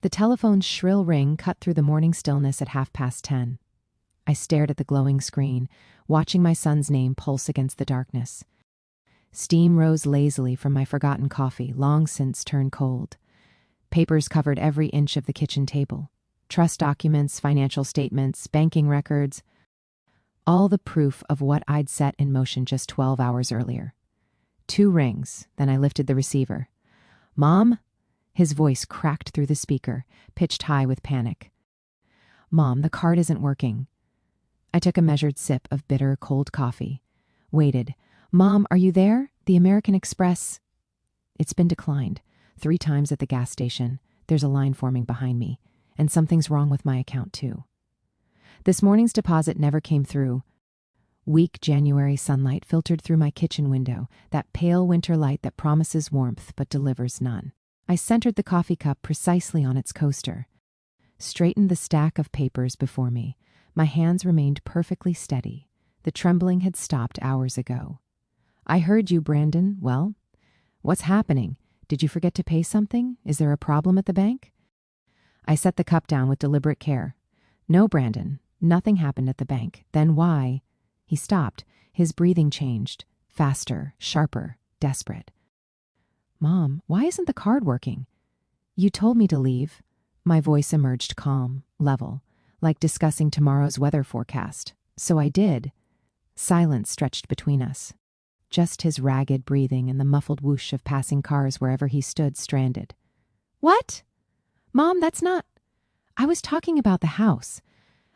The telephone's shrill ring cut through the morning stillness at 10:30. I stared at the glowing screen, watching my son's name pulse against the darkness. Steam rose lazily from my forgotten coffee, long since turned cold. Papers covered every inch of the kitchen table. Trust documents, financial statements, banking records. All the proof of what I'd set in motion just 12 hours earlier. 2 rings, then I lifted the receiver. "Mom?" His voice cracked through the speaker, pitched high with panic. "Mom, the card isn't working." I took a measured sip of bitter, cold coffee. Waited. "Mom, are you there? The American Express." "It's been declined. 3 times at the gas station. There's a line forming behind me. And something's wrong with my account, too." This morning's deposit never came through. Weak January sunlight filtered through my kitchen window, that pale winter light that promises warmth but delivers none. I centered the coffee cup precisely on its coaster, straightened the stack of papers before me. My hands remained perfectly steady. The trembling had stopped hours ago. "I heard you, Brandon. Well, what's happening? Did you forget to pay something? Is there a problem at the bank?" I set the cup down with deliberate care. "No, Brandon, nothing happened at the bank. Then why?" He stopped. His breathing changed. Faster, sharper, desperate. "Mom, why isn't the card working?" "You told me to leave." My voice emerged calm, level, like discussing tomorrow's weather forecast. "So I did." Silence stretched between us. Just his ragged breathing and the muffled whoosh of passing cars wherever he stood stranded. "What? Mom, that's not—" "I was talking about the house.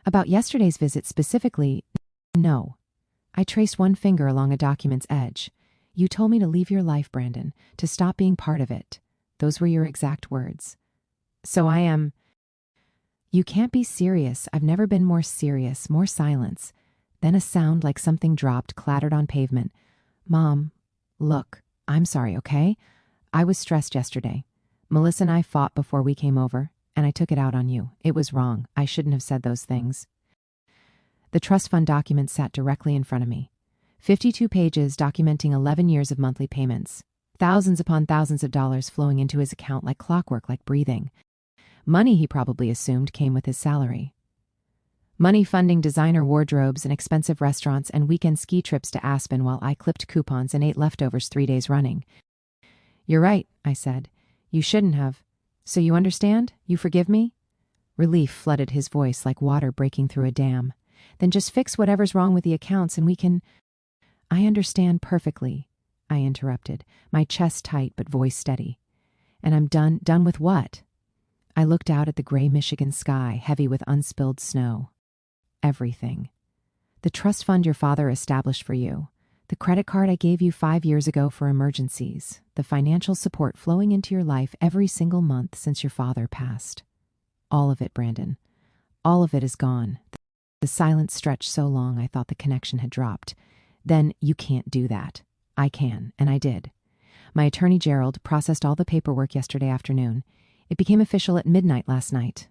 About yesterday's visit specifically." "No." I traced one finger along a document's edge. "You told me to leave your life, Brandon, to stop being part of it. Those were your exact words." "So I am—" "You can't be serious. I've never been more serious, more silence." Then a sound like something dropped clattered on pavement. "Mom, look, I'm sorry, okay? I was stressed yesterday. Melissa and I fought before we came over, and I took it out on you. It was wrong. I shouldn't have said those things." The trust fund document sat directly in front of me. 52 pages documenting 11 years of monthly payments. Thousands upon thousands of dollars flowing into his account like clockwork, like breathing. Money, he probably assumed, came with his salary. Money funding designer wardrobes and expensive restaurants and weekend ski trips to Aspen while I clipped coupons and ate leftovers 3 days running. "You're right," I said. "You shouldn't have. So you understand? You forgive me?" Relief flooded his voice like water breaking through a dam. "Then just fix whatever's wrong with the accounts and we can—" "I understand perfectly," I interrupted, my chest tight but voice steady. "And I'm done. Done with what?" I looked out at the gray Michigan sky, heavy with unspilled snow. "Everything. The trust fund your father established for you. The credit card I gave you 5 years ago for emergencies. The financial support flowing into your life every single month since your father passed. All of it, Brandon. All of it is gone." The silence stretched so long I thought the connection had dropped. "Then you can't do that." "I can, and I did. My attorney Gerald processed all the paperwork yesterday afternoon. It became official at midnight last night."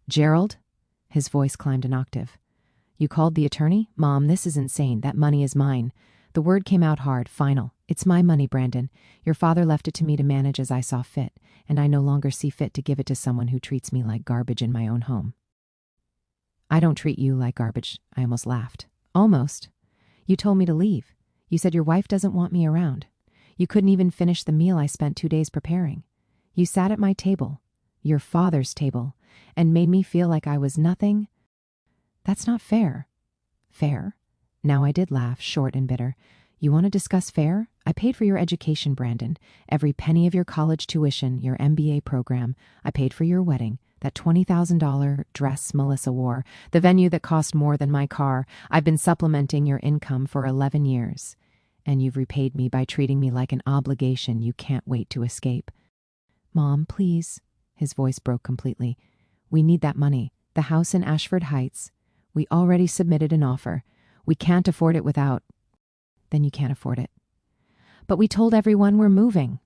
"Gerald?" His voice climbed an octave. "You called the attorney? Mom, this is insane. That money is mine." The word came out hard, final. "It's my money, Brandon. Your father left it to me to manage as I saw fit, and I no longer see fit to give it to someone who treats me like garbage in my own home." "I don't treat you like garbage." I almost laughed. "Almost. You told me to leave. You said your wife doesn't want me around. You couldn't even finish the meal I spent 2 days preparing. You sat at my table, your father's table, and made me feel like I was nothing. That's not fair." "Fair?" Now I did laugh, short and bitter. "You want to discuss fair? I paid for your education, Brandon. Every penny of your college tuition, your MBA program. I paid for your wedding. That $20,000 dress Melissa wore, the venue that cost more than my car. I've been supplementing your income for 11 years. And you've repaid me by treating me like an obligation you can't wait to escape." "Mom, please." His voice broke completely. "We need that money. The house in Ashford Heights. We already submitted an offer. We can't afford it without—" "Then you can't afford it." "But we told everyone we're moving."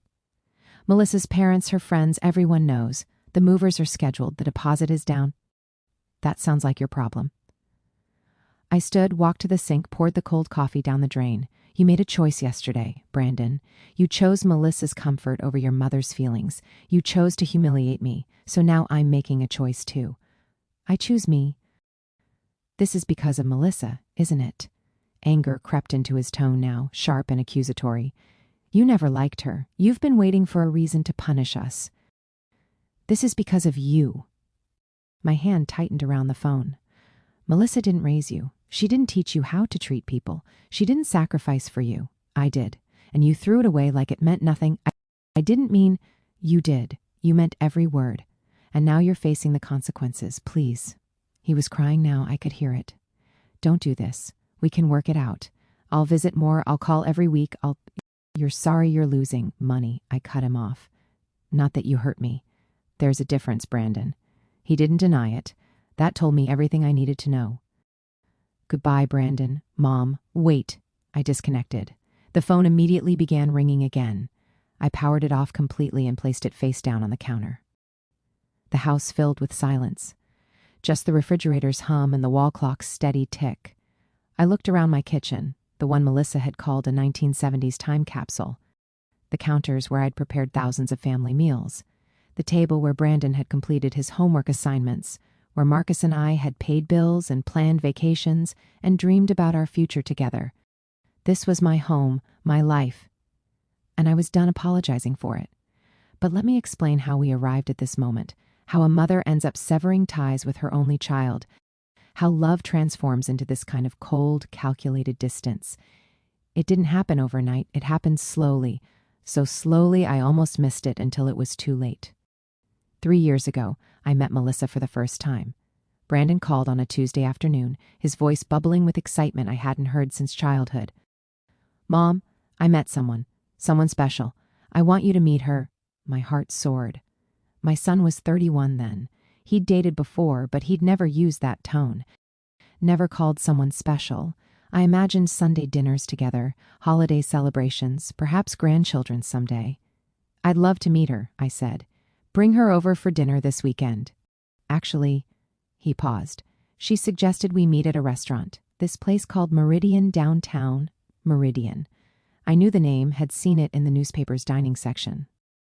"Melissa's parents, her friends, everyone knows. The movers are scheduled. The deposit is down." "That sounds like your problem." I stood, walked to the sink, poured the cold coffee down the drain. You made a choice yesterday, Brandon. You chose Melissa's comfort over your mother's feelings. You chose to humiliate me, so now I'm making a choice too. I choose me. This is because of Melissa, isn't it? Anger crept into his tone now, sharp and accusatory. You never liked her. You've been waiting for a reason to punish us. This is because of you. My hand tightened around the phone. Melissa didn't raise you. She didn't teach you how to treat people. She didn't sacrifice for you. I did. And you threw it away like it meant nothing. I didn't mean you did. You meant every word. And now you're facing the consequences. Please. He was crying now. I could hear it. Don't do this. We can work it out. I'll visit more. I'll call every week. You're sorry you're losing money. I cut him off. Not that you hurt me. There's a difference, Brandon. He didn't deny it. That told me everything I needed to know. Goodbye, Brandon. Mom, wait. I disconnected. The phone immediately began ringing again. I powered it off completely and placed it face down on the counter. The house filled with silence. Just the refrigerator's hum and the wall clock's steady tick. I looked around my kitchen, the one Melissa had called a 1970s time capsule. The counters where I'd prepared thousands of family meals. The table where Brandon had completed his homework assignments, where Marcus and I had paid bills and planned vacations and dreamed about our future together. This was my home, my life, and I was done apologizing for it. But let me explain how we arrived at this moment, how a mother ends up severing ties with her only child, how love transforms into this kind of cold, calculated distance. It didn't happen overnight, it happened slowly, so slowly I almost missed it until it was too late. 3 years ago, I met Melissa for the first time. Brandon called on a Tuesday afternoon, his voice bubbling with excitement I hadn't heard since childhood. Mom, I met someone special. I want you to meet her. My heart soared. My son was 31 then. He'd dated before, but he'd never used that tone. Never called someone special. I imagined Sunday dinners together, holiday celebrations, perhaps grandchildren someday. I'd love to meet her, I said. Bring her over for dinner this weekend. Actually, he paused. She suggested we meet at a restaurant, this place called Meridian downtown. Meridian. I knew the name, had seen it in the newspaper's dining section.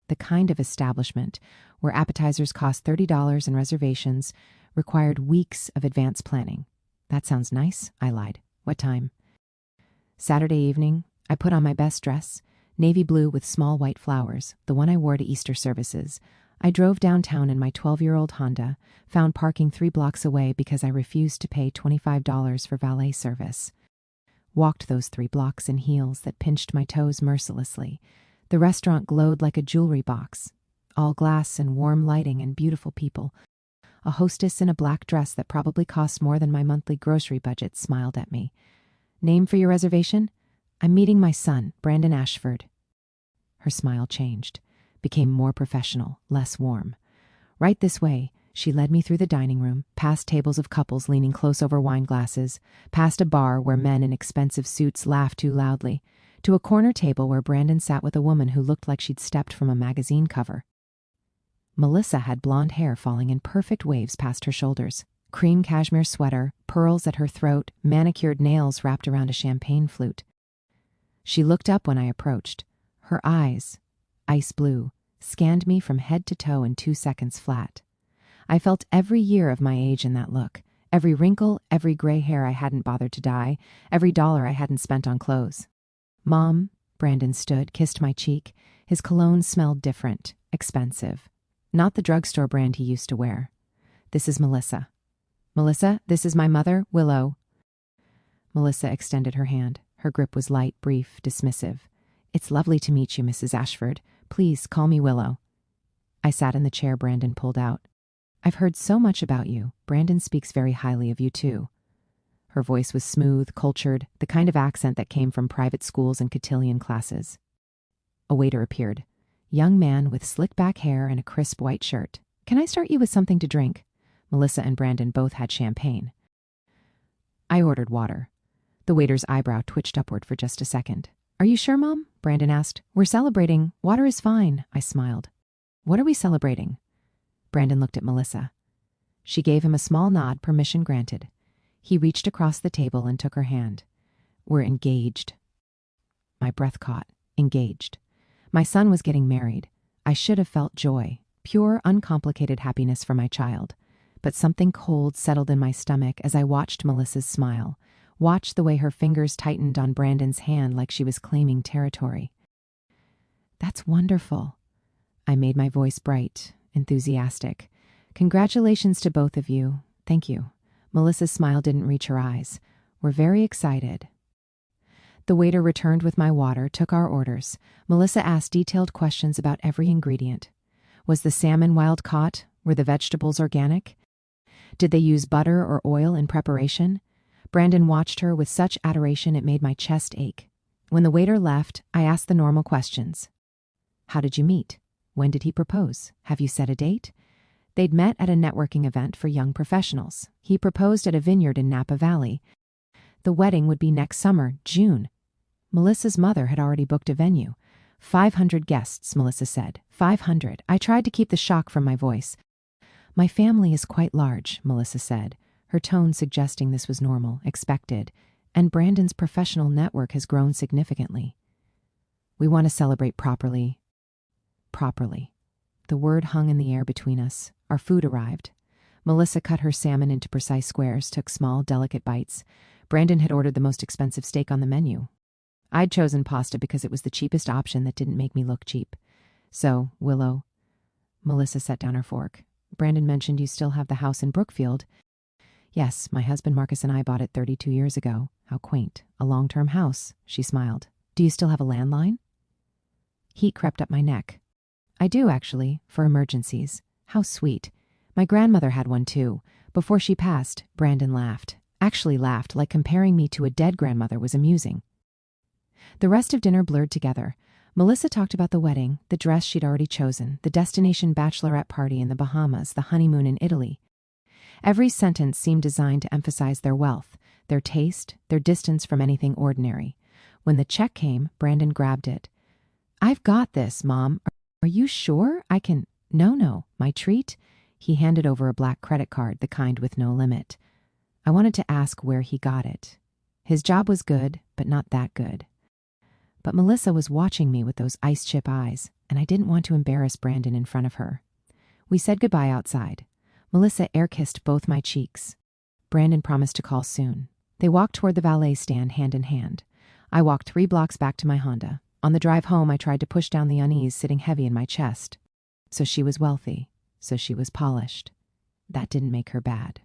The kind of establishment where appetizers cost $30 and reservations required weeks of advance planning. That sounds nice, I lied. What time? Saturday evening. I put on my best dress, navy blue with small white flowers, the one I wore to Easter services. I drove downtown in my 12-year-old Honda, found parking 3 blocks away because I refused to pay $25 for valet service. Walked those 3 blocks in heels that pinched my toes mercilessly. The restaurant glowed like a jewelry box, all glass and warm lighting and beautiful people. A hostess in a black dress that probably cost more than my monthly grocery budget smiled at me. Name for your reservation? I'm meeting my son, Brandon Ashford. Her smile changed, became more professional, less warm. Right this way, she led me through the dining room, past tables of couples leaning close over wine glasses, past a bar where men in expensive suits laughed too loudly, to a corner table where Brandon sat with a woman who looked like she'd stepped from a magazine cover. Melissa had blonde hair falling in perfect waves past her shoulders, cream cashmere sweater, pearls at her throat, manicured nails wrapped around a champagne flute. She looked up when I approached. Her eyes, ice blue, scanned me from head to toe in 2 seconds flat. I felt every year of my age in that look, every wrinkle, every gray hair I hadn't bothered to dye, every dollar I hadn't spent on clothes. Mom, Brandon stood, kissed my cheek. His cologne smelled different, expensive. Not the drugstore brand he used to wear. This is Melissa. Melissa, this is my mother, Willow. Melissa extended her hand. Her grip was light, brief, dismissive. It's lovely to meet you, Mrs. Ashford. Please call me Willow. I sat in the chair Brandon pulled out. I've heard so much about you. Brandon speaks very highly of you, too. Her voice was smooth, cultured, the kind of accent that came from private schools and cotillion classes. A waiter appeared. Young man with slick back hair and a crisp white shirt. Can I start you with something to drink? Melissa and Brandon both had champagne. I ordered water. The waiter's eyebrow twitched upward for just a second. Are you sure, Mom? Brandon asked. We're celebrating. Water is fine, I smiled. What are we celebrating? Brandon looked at Melissa. She gave him a small nod, permission granted. He reached across the table and took her hand. We're engaged. my breath caught. Engaged. My son was getting married. I should have felt joy, pure, uncomplicated happiness for my child. But something cold settled in my stomach as I watched Melissa's smile, watched the way her fingers tightened on Brandon's hand like she was claiming territory. That's wonderful. I made my voice bright, enthusiastic. Congratulations to both of you. Thank you. Melissa's smile didn't reach her eyes. We're very excited. The waiter returned with my water, took our orders. Melissa asked detailed questions about every ingredient. Was the salmon wild caught? Were the vegetables organic? Did they use butter or oil in preparation? Brandon watched her with such adoration it made my chest ache. When the waiter left, I asked the normal questions. How did you meet? When did he propose? Have you set a date? They'd met at a networking event for young professionals. He proposed at a vineyard in Napa Valley. The wedding would be next summer, June. Melissa's mother had already booked a venue. 500 guests, Melissa said. 500. I tried to keep the shock from my voice. My family is quite large, Melissa said, her tone suggesting this was normal, expected, and Brandon's professional network has grown significantly. We want to celebrate properly. Properly. The word hung in the air between us. Our food arrived. Melissa cut her salmon into precise squares, took small, delicate bites. Brandon had ordered the most expensive steak on the menu. I'd chosen pasta because it was the cheapest option that didn't make me look cheap. So, Willow. Melissa set down her fork. Brandon mentioned you still have the house in Brookfield. Yes, my husband Marcus and I bought it 32 years ago. How quaint. A long-term house, she smiled. Do you still have a landline? Heat crept up my neck. I do, actually, for emergencies. How sweet. My grandmother had one too. Before she passed, Brandon laughed. Actually laughed, like comparing me to a dead grandmother was amusing. The rest of dinner blurred together. Melissa talked about the wedding, the dress she'd already chosen, the destination bachelorette party in the Bahamas, the honeymoon in Italy. Every sentence seemed designed to emphasize their wealth, their taste, their distance from anything ordinary. When the check came, Brandon grabbed it. I've got this, Mom. Are you sure? I can... No, my treat? He handed over a black credit card, the kind with no limit. I wanted to ask where he got it. His job was good, but not that good. But Melissa was watching me with those ice chip eyes, and I didn't want to embarrass Brandon in front of her. We said goodbye outside. Melissa air-kissed both my cheeks. Brandon promised to call soon. They walked toward the valet stand hand in hand. I walked 3 blocks back to my Honda. On the drive home, I tried to push down the unease sitting heavy in my chest. So she was wealthy. So she was polished. That didn't make her bad.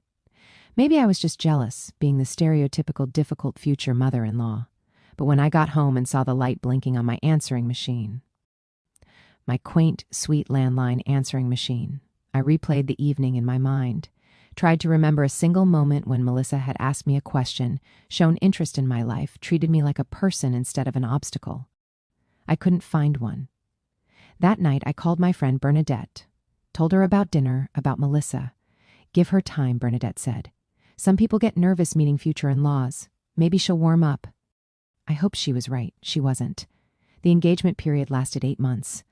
Maybe I was just jealous, being the stereotypical difficult future mother-in-law. But when I got home and saw the light blinking on my answering machine, my quaint, sweet landline answering machine, I replayed the evening in my mind, tried to remember a single moment when Melissa had asked me a question, shown interest in my life, treated me like a person instead of an obstacle. I couldn't find one. That night, I called my friend Bernadette, told her about dinner, about Melissa. Give her time, Bernadette said. Some people get nervous meeting future in-laws. Maybe she'll warm up. I hoped she was right. She wasn't. The engagement period lasted 8 months.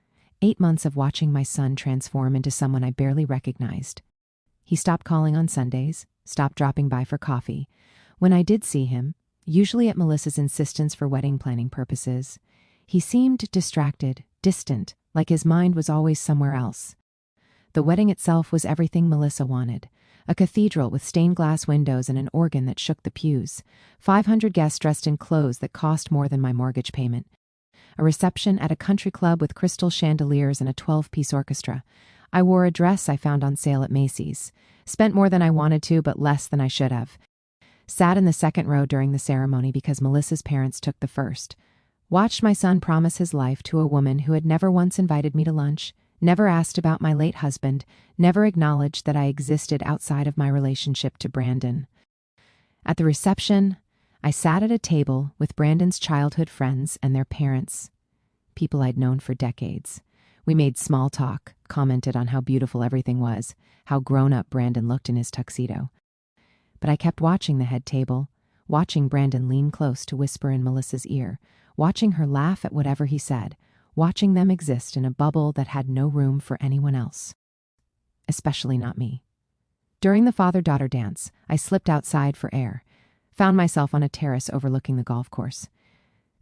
8 months of watching my son transform into someone I barely recognized. He stopped calling on Sundays, stopped dropping by for coffee. When I did see him, usually at Melissa's insistence for wedding planning purposes, he seemed distracted, distant, like his mind was always somewhere else. The wedding itself was everything Melissa wanted. A cathedral with stained glass windows and an organ that shook the pews. 500 guests dressed in clothes that cost more than my mortgage payment. A reception at a country club with crystal chandeliers and a 12-piece orchestra. I wore a dress I found on sale at Macy's. Spent more than I wanted to, but less than I should have. Sat in the second row during the ceremony because Melissa's parents took the first. Watched my son promise his life to a woman who had never once invited me to lunch, never asked about my late husband, never acknowledged that I existed outside of my relationship to Brandon. At the reception, I sat at a table with Brandon's childhood friends and their parents, people I'd known for decades. We made small talk, commented on how beautiful everything was, how grown-up Brandon looked in his tuxedo. But I kept watching the head table, watching Brandon lean close to whisper in Melissa's ear, watching her laugh at whatever he said, watching them exist in a bubble that had no room for anyone else. Especially not me. During the father-daughter dance, I slipped outside for air, found myself on a terrace overlooking the golf course.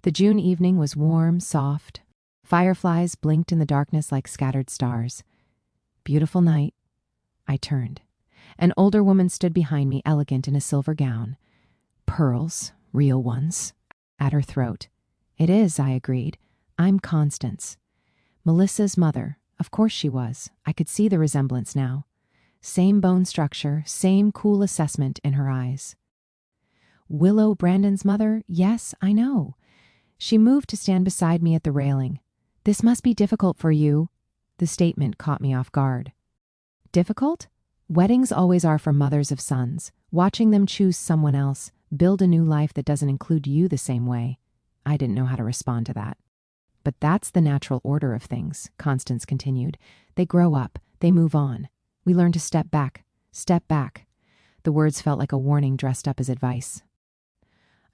The June evening was warm, soft. Fireflies blinked in the darkness like scattered stars. Beautiful night. I turned. An older woman stood behind me, elegant in a silver gown. Pearls, real ones, at her throat. It is, I agreed. I'm Constance. Melissa's mother. Of course she was. I could see the resemblance now. Same bone structure, same cool assessment in her eyes. Willow Brandon's mother? Yes, I know. She moved to stand beside me at the railing. This must be difficult for you. The statement caught me off guard. Difficult? Weddings always are for mothers of sons. Watching them choose someone else, build a new life that doesn't include you the same way. I didn't know how to respond to that. But that's the natural order of things, Constance continued. They grow up. They move on. We learn to step back. Step back. The words felt like a warning dressed up as advice.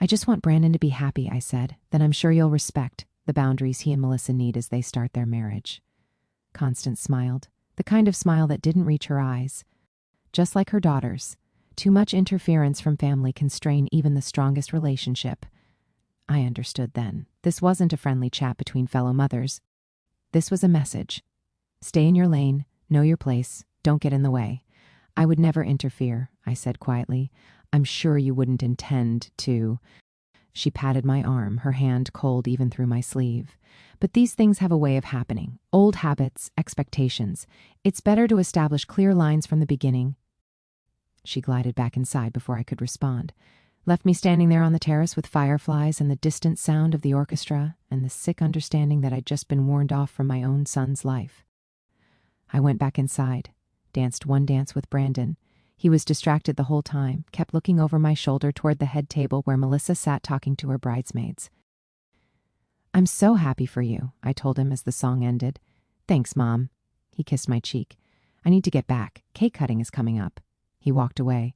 I just want Brandon to be happy, I said. Then I'm sure you'll respect the boundaries he and Melissa need as they start their marriage. Constance smiled, the kind of smile that didn't reach her eyes. Just like her daughters, too much interference from family can strain even the strongest relationship. I understood then. This wasn't a friendly chat between fellow mothers. This was a message. Stay in your lane, know your place, don't get in the way. I would never interfere, I said quietly. I'm sure you wouldn't intend to. She patted my arm, her hand cold even through my sleeve. But these things have a way of happening. Old habits, expectations. It's better to establish clear lines from the beginning. She glided back inside before I could respond. Left me standing there on the terrace with fireflies and the distant sound of the orchestra and the sick understanding that I'd just been warned off from my own son's life. I went back inside, danced one dance with Brandon. He was distracted the whole time, kept looking over my shoulder toward the head table where Melissa sat talking to her bridesmaids. I'm so happy for you, I told him as the song ended. Thanks, Mom. He kissed my cheek. I need to get back. Cake cutting is coming up. He walked away.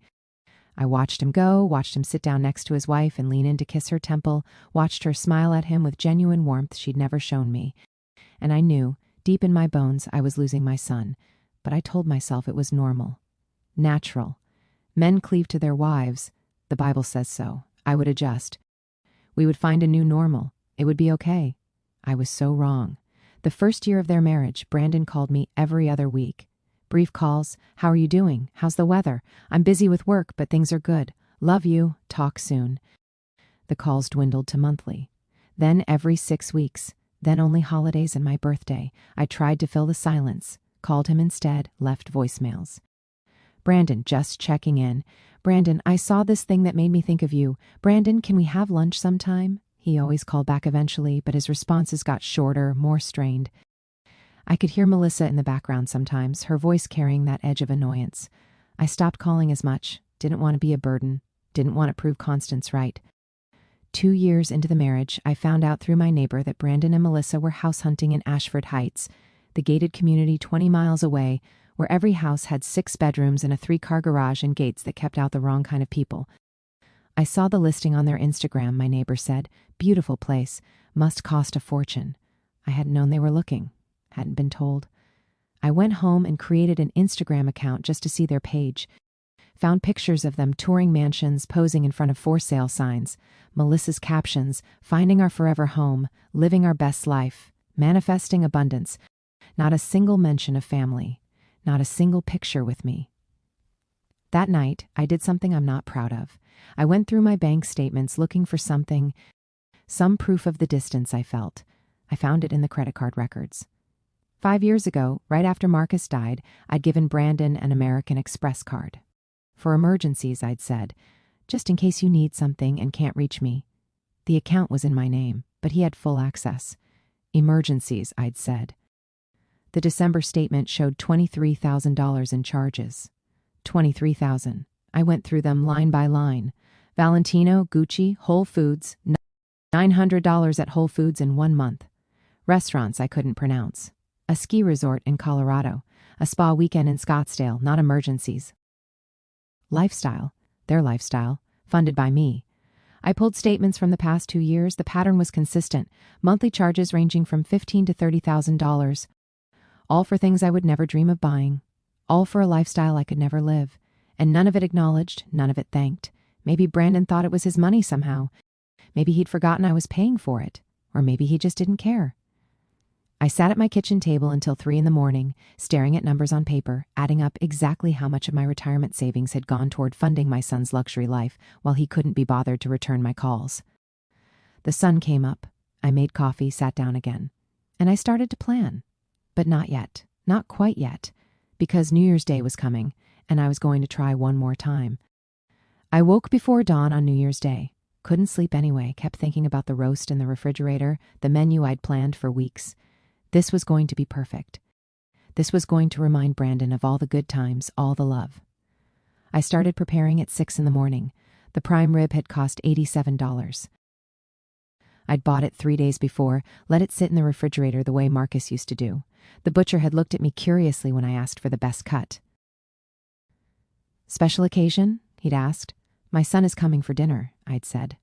I watched him go, watched him sit down next to his wife and lean in to kiss her temple, watched her smile at him with genuine warmth she'd never shown me. And I knew, deep in my bones, I was losing my son. But I told myself it was normal. Natural. Men cleave to their wives. The Bible says so. I would adjust. We would find a new normal. It would be okay. I was so wrong. The first year of their marriage, Brandon called me every other week. Brief calls. How are you doing? How's the weather? I'm busy with work, but things are good. Love you. Talk soon. The calls dwindled to monthly. Then every 6 weeks. Then only holidays and my birthday. I tried to fill the silence. Called him instead, left voicemails. Brandon, just checking in. Brandon, I saw this thing that made me think of you. Brandon, can we have lunch sometime? He always called back eventually, but his responses got shorter, more strained. I could hear Melissa in the background sometimes, her voice carrying that edge of annoyance. I stopped calling as much, didn't want to be a burden, didn't want to prove Constance right. 2 years into the marriage, I found out through my neighbor that Brandon and Melissa were house hunting in Ashford Heights, the gated community 20 miles away, where every house had 6 bedrooms and a 3-car garage and gates that kept out the wrong kind of people. I saw the listing on their Instagram, my neighbor said. Beautiful place. Must cost a fortune. I hadn't known they were looking. Hadn't been told. I went home and created an Instagram account just to see their page. Found pictures of them touring mansions, posing in front of for sale signs. Melissa's captions, finding our forever home, living our best life, manifesting abundance. Not a single mention of family. Not a single picture with me. That night, I did something I'm not proud of. I went through my bank statements looking for something, some proof of the distance I felt. I found it in the credit card records. 5 years ago, right after Marcus died, I'd given Brandon an American Express card. For emergencies, I'd said, just in case you need something and can't reach me. The account was in my name, but he had full access. Emergencies, I'd said. The December statement showed $23,000 in charges. $23,000. I went through them line by line. Valentino, Gucci, Whole Foods, $900 at Whole Foods in 1 month. Restaurants I couldn't pronounce. A ski resort in Colorado. A spa weekend in Scottsdale, not emergencies. Lifestyle. Their lifestyle. Funded by me. I pulled statements from the past 2 years. The pattern was consistent. Monthly charges ranging from $15,000 to $30,000. All for things I would never dream of buying. All for a lifestyle I could never live. And none of it acknowledged, none of it thanked. Maybe Brandon thought it was his money somehow. Maybe he'd forgotten I was paying for it, or maybe he just didn't care. I sat at my kitchen table until 3 a.m, staring at numbers on paper, adding up exactly how much of my retirement savings had gone toward funding my son's luxury life while he couldn't be bothered to return my calls. The sun came up. I made coffee, sat down again, and I started to plan. But not yet, not quite yet, because New Year's Day was coming, and I was going to try one more time. I woke before dawn on New Year's Day. Couldn't sleep anyway, kept thinking about the roast in the refrigerator, the menu I'd planned for weeks. This was going to be perfect. This was going to remind Brandon of all the good times, all the love. I started preparing at 6 a.m. The prime rib had cost $87. I'd bought it 3 days before, let it sit in the refrigerator the way Marcus used to do. The butcher had looked at me curiously when I asked for the best cut. "Special occasion?" he'd asked. "My son is coming for dinner," I'd said.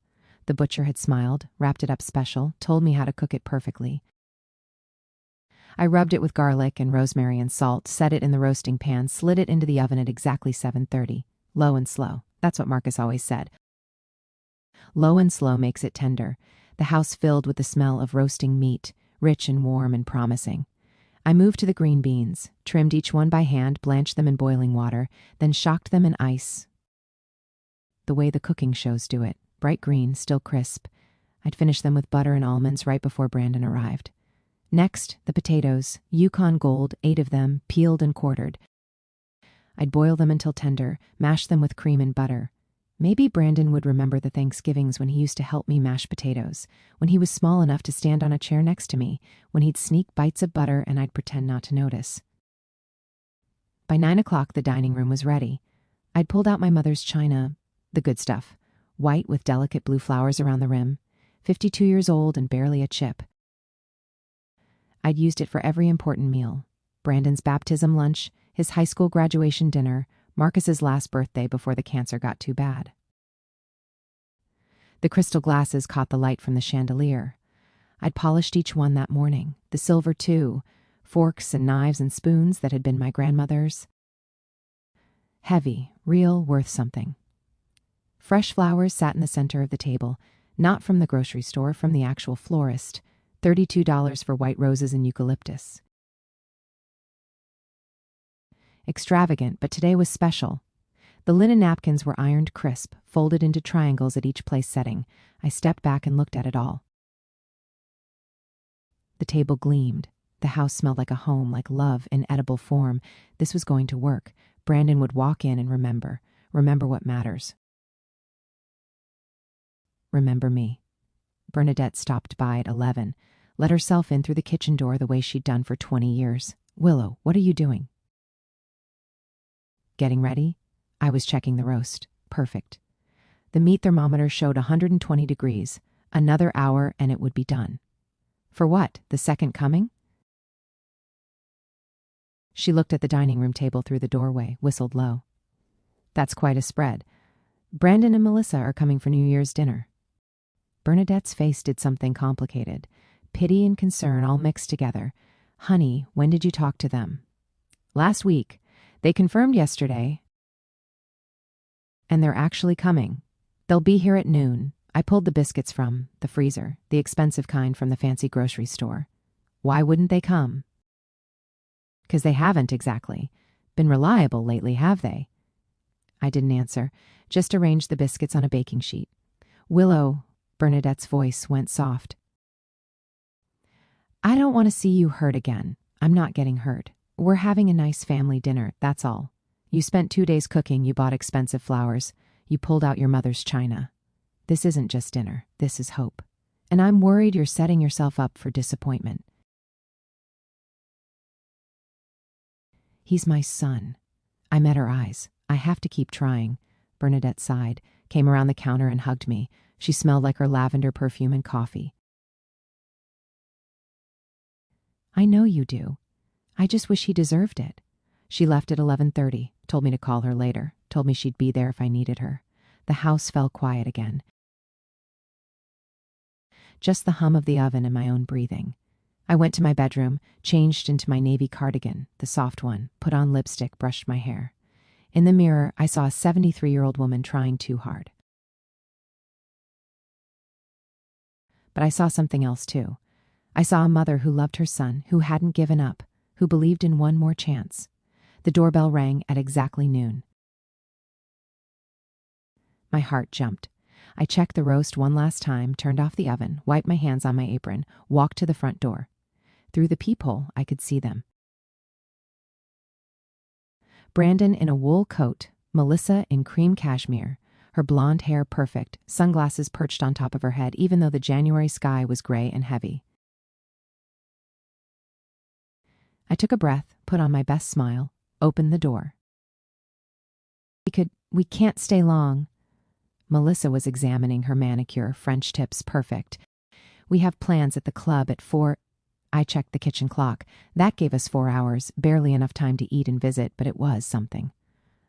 The butcher had smiled, wrapped it up special, told me how to cook it perfectly. I rubbed it with garlic and rosemary and salt, set it in the roasting pan, slid it into the oven at exactly 7:30. Low and slow. That's what Marcus always said. Low and slow makes it tender. The house filled with the smell of roasting meat, rich and warm and promising. I moved to the green beans, trimmed each one by hand, blanched them in boiling water, then shocked them in ice. The way the cooking shows do it, bright green, still crisp. I'd finish them with butter and almonds right before Brandon arrived. Next, the potatoes, Yukon Gold, 8 of them, peeled and quartered. I'd boil them until tender, mash them with cream and butter. Maybe Brandon would remember the Thanksgivings when he used to help me mash potatoes, when he was small enough to stand on a chair next to me, when he'd sneak bites of butter and I'd pretend not to notice. By 9 o'clock, the dining room was ready. I'd pulled out my mother's china, the good stuff, white with delicate blue flowers around the rim, 52 years old and barely a chip. I'd used it for every important meal. Brandon's baptism lunch, his high school graduation dinner, Marcus's last birthday before the cancer got too bad. The crystal glasses caught the light from the chandelier. I'd polished each one that morning, the silver too, forks and knives and spoons that had been my grandmother's. Heavy, real, worth something. Fresh flowers sat in the center of the table, not from the grocery store, from the actual florist. $32 for white roses and eucalyptus. Extravagant, but today was special. The linen napkins were ironed crisp, folded into triangles at each place setting. I stepped back and looked at it all. The table gleamed. The house smelled like a home, like love in edible form. This was going to work. Brandon would walk in and remember what matters. Remember me. Bernadette stopped by at 11, let herself in through the kitchen door the way she'd done for 20 years. "Willow, what are you doing?" "Getting ready?" I was checking the roast. Perfect. The meat thermometer showed 120 degrees. Another hour and it would be done. For what? The second coming? She looked at the dining room table through the doorway, whistled low. "That's quite a spread. Brandon and Melissa are coming for New Year's dinner." Bernadette's face did something complicated. Pity and concern all mixed together. "Honey, when did you talk to them?" "Last week. They confirmed yesterday. And they're actually coming. They'll be here at noon." I pulled the biscuits from the freezer, the expensive kind from the fancy grocery store. "Why wouldn't they come?" "'Cause they haven't exactly been reliable lately, have they?" I didn't answer, just arranged the biscuits on a baking sheet. "Willow," Bernadette's voice went soft. "I don't want to see you hurt again. I'm not getting hurt. We're having a nice family dinner, that's all. You spent 2 days cooking, you bought expensive flowers, you pulled out your mother's china. This isn't just dinner, this is hope. And I'm worried you're setting yourself up for disappointment." "He's my son." I met her eyes. "I have to keep trying." Bernadette sighed, came around the counter and hugged me. She smelled like her lavender perfume and coffee. "I know you do. I just wish he deserved it." She left at 11:30, told me to call her later, told me she'd be there if I needed her. The house fell quiet again. Just the hum of the oven and my own breathing. I went to my bedroom, changed into my navy cardigan, the soft one, put on lipstick, brushed my hair. In the mirror, I saw a 73-year-old woman trying too hard. But I saw something else too. I saw a mother who loved her son, who hadn't given up, who believed in one more chance. The doorbell rang at exactly noon. My heart jumped. I checked the roast one last time, turned off the oven, wiped my hands on my apron, walked to the front door. Through the peephole, I could see them. Brandon in a wool coat, Melissa in cream cashmere, her blonde hair perfect, sunglasses perched on top of her head, even though the January sky was gray and heavy. I took a breath, put on my best smile, opened the door. We can't stay long. Melissa was examining her manicure, French tips perfect. We have plans at the club at 4. I checked the kitchen clock. That gave us 4 hours, barely enough time to eat and visit, but it was something.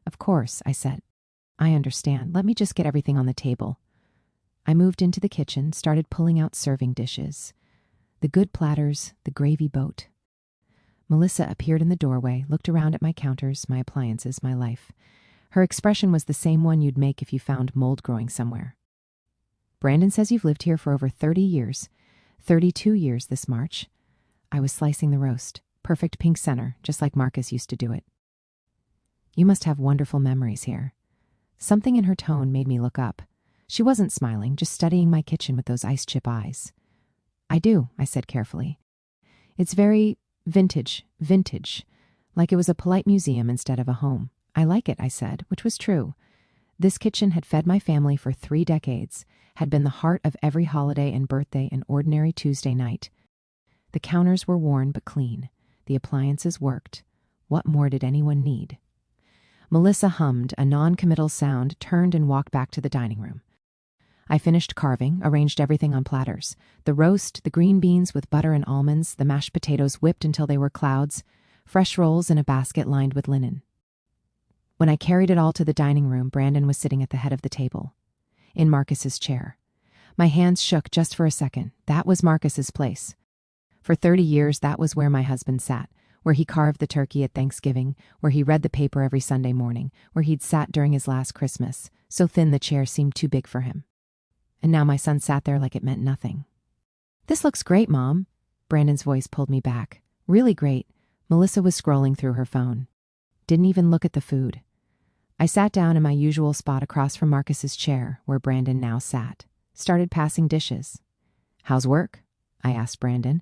Of course, I said. I understand. Let me just get everything on the table. I moved into the kitchen, started pulling out serving dishes. The good platters, the gravy boat. Melissa appeared in the doorway, looked around at my counters, my appliances, my life. Her expression was the same one you'd make if you found mold growing somewhere. Brandon says you've lived here for over 30 years. 32 years this March. I was slicing the roast. Perfect pink center, just like Marcus used to do it. You must have wonderful memories here. Something in her tone made me look up. She wasn't smiling, just studying my kitchen with those ice chip eyes. I do, I said carefully. It's very vintage, like it was a polite museum instead of a home. I like it, I said, which was true. This kitchen had fed my family for 3 decades, had been the heart of every holiday and birthday and ordinary Tuesday night. The counters were worn but clean. The appliances worked. What more did anyone need? Melissa hummed a non-committal sound, turned and walked back to the dining room. I finished carving, arranged everything on platters. The roast, the green beans with butter and almonds, the mashed potatoes whipped until they were clouds, fresh rolls in a basket lined with linen. When I carried it all to the dining room, Brandon was sitting at the head of the table, in Marcus's chair. My hands shook just for a second. That was Marcus's place. For 30 years, that was where my husband sat, where he carved the turkey at Thanksgiving, where he read the paper every Sunday morning, where he'd sat during his last Christmas, so thin the chair seemed too big for him. And now my son sat there like it meant nothing. This looks great, Mom. Brandon's voice pulled me back. Really great. Melissa was scrolling through her phone. Didn't even look at the food. I sat down in my usual spot across from Marcus's chair, where Brandon now sat. Started passing dishes. How's work? I asked Brandon.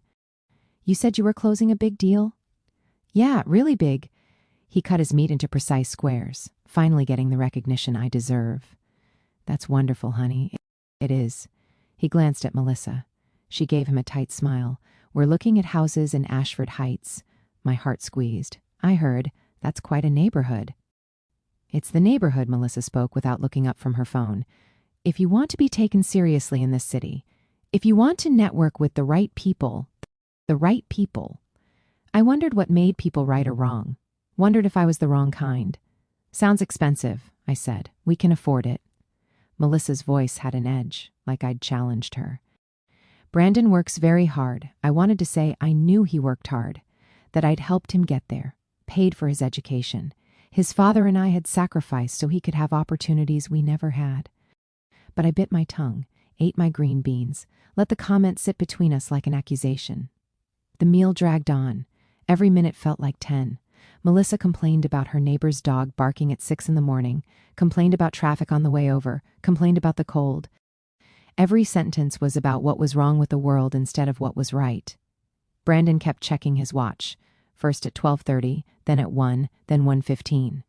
You said you were closing a big deal? Yeah, really big. He cut his meat into precise squares, finally getting the recognition I deserve. That's wonderful, honey. It is. He glanced at Melissa. She gave him a tight smile. We're looking at houses in Ashford Heights. My heart squeezed. I heard, that's quite a neighborhood. It's the neighborhood, Melissa spoke without looking up from her phone. If you want to be taken seriously in this city, if you want to network with the right people. I wondered what made people right or wrong. Wondered if I was the wrong kind. Sounds expensive, I said. We can afford it. Melissa's voice had an edge, like I'd challenged her. Brandon works very hard. I wanted to say I knew he worked hard, that I'd helped him get there, paid for his education. His father and I had sacrificed so he could have opportunities we never had. But I bit my tongue, ate my green beans, let the comment sit between us like an accusation. The meal dragged on. Every minute felt like 10. Melissa complained about her neighbor's dog barking at 6 a.m, complained about traffic on the way over, complained about the cold. Every sentence was about what was wrong with the world instead of what was right. Brandon kept checking his watch, first at 12:30, then at 1, then 1:15.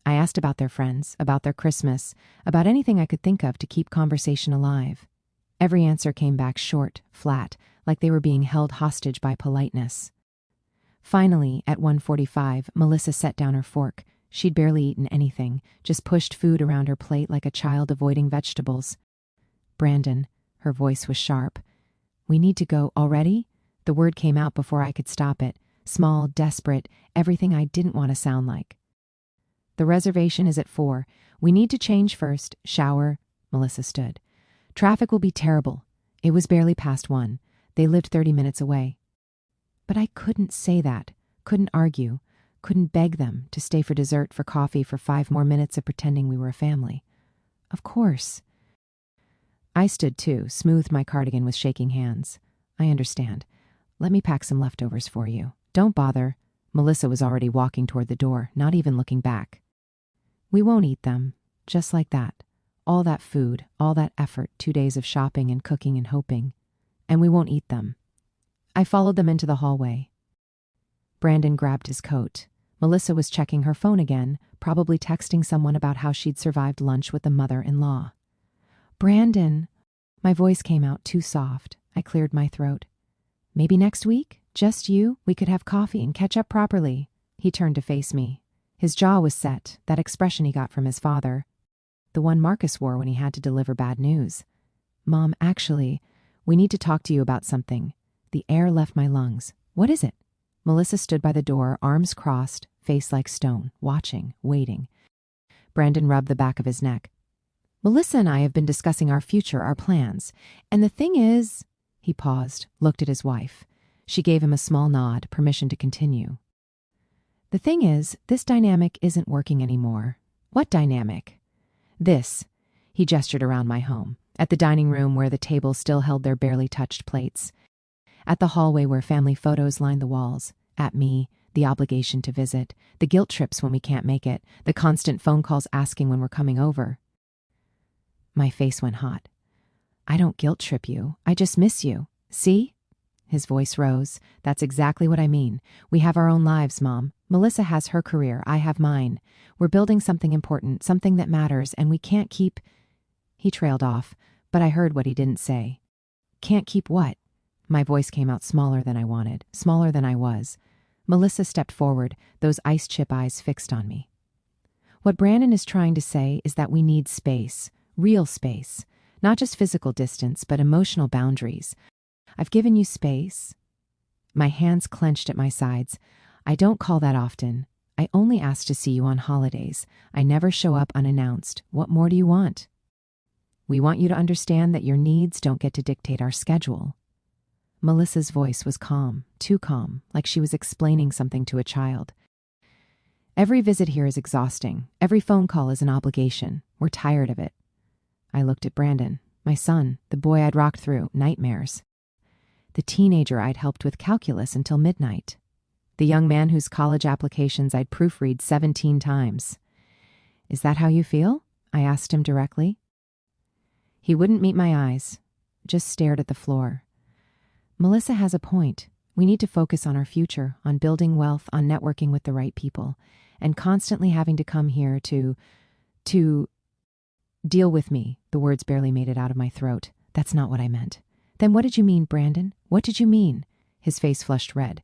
I asked about their friends, about their Christmas, about anything I could think of to keep conversation alive. Every answer came back short, flat, like they were being held hostage by politeness. Finally, at 1:45, Melissa set down her fork. She'd barely eaten anything, just pushed food around her plate like a child avoiding vegetables. Brandon, her voice was sharp. We need to go already? The word came out before I could stop it. Small, desperate, everything I didn't want to sound like. The reservation is at 4. We need to change first, shower. Melissa stood. Traffic will be terrible. It was barely past 1. They lived 30 minutes away. But I couldn't say that, couldn't argue, couldn't beg them to stay for dessert, for coffee, for 5 more minutes of pretending we were a family. Of course. I stood too, smoothed my cardigan with shaking hands. I understand. Let me pack some leftovers for you. Don't bother. Melissa was already walking toward the door, not even looking back. We won't eat them. Just like that. All that food, all that effort, 2 days of shopping and cooking and hoping. And we won't eat them. I followed them into the hallway. Brandon grabbed his coat. Melissa was checking her phone again, probably texting someone about how she'd survived lunch with the mother-in-law. Brandon! My voice came out too soft. I cleared my throat. Maybe next week? Just you? We could have coffee and catch up properly. He turned to face me. His jaw was set, that expression he got from his father. The one Marcus wore when he had to deliver bad news. Mom, actually, we need to talk to you about something. The air left my lungs. What is it? Melissa stood by the door, arms crossed, face like stone, watching, waiting. Brandon rubbed the back of his neck. Melissa and I have been discussing our future, our plans. And the thing is... He paused, looked at his wife. She gave him a small nod, permission to continue. The thing is, this dynamic isn't working anymore. What dynamic? This. He gestured around my home, at the dining room where the tables still held their barely touched plates, at the hallway where family photos lined the walls, at me, the obligation to visit, the guilt trips when we can't make it, the constant phone calls asking when we're coming over. My face went hot. I don't guilt trip you. I just miss you. See? His voice rose. That's exactly what I mean. We have our own lives, Mom. Melissa has her career. I have mine. We're building something important, something that matters, and we can't keep... He trailed off, but I heard what he didn't say. Can't keep what? My voice came out smaller than I wanted, smaller than I was. Melissa stepped forward, those ice chip eyes fixed on me. What Brandon is trying to say is that we need space, real space. Not just physical distance, but emotional boundaries. I've given you space. My hands clenched at my sides. I don't call that often. I only ask to see you on holidays. I never show up unannounced. What more do you want? We want you to understand that your needs don't get to dictate our schedule. Melissa's voice was calm, too calm, like she was explaining something to a child. Every visit here is exhausting. Every phone call is an obligation. We're tired of it. I looked at Brandon, my son, the boy I'd rocked through nightmares. The teenager I'd helped with calculus until midnight. The young man whose college applications I'd proofread 17 times. Is that how you feel? I asked him directly. He wouldn't meet my eyes, just stared at the floor. Melissa has a point. We need to focus on our future, on building wealth, on networking with the right people, and constantly having to come here to deal with me. The words barely made it out of my throat. That's not what I meant. Then what did you mean, Brandon? What did you mean? His face flushed red.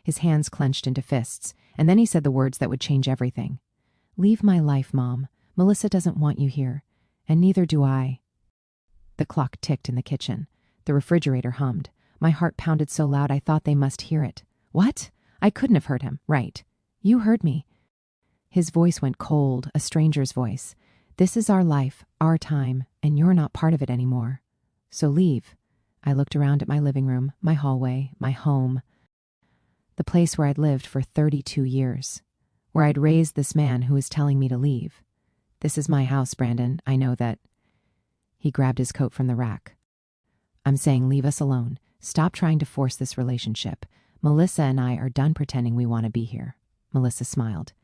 His hands clenched into fists, and then he said the words that would change everything. Leave my life, Mom. Melissa doesn't want you here, and neither do I. The clock ticked in the kitchen. The refrigerator hummed. My heart pounded so loud I thought they must hear it. What? I couldn't have heard him. Right. You heard me. His voice went cold, a stranger's voice. This is our life, our time, and you're not part of it anymore. So leave. I looked around at my living room, my hallway, my home, the place where I'd lived for 32 years, where I'd raised this man who was telling me to leave. This is my house, Brandon. I know that. He grabbed his coat from the rack. I'm saying leave us alone. Stop trying to force this relationship. Melissa and I are done pretending we want to be here. Melissa smiled.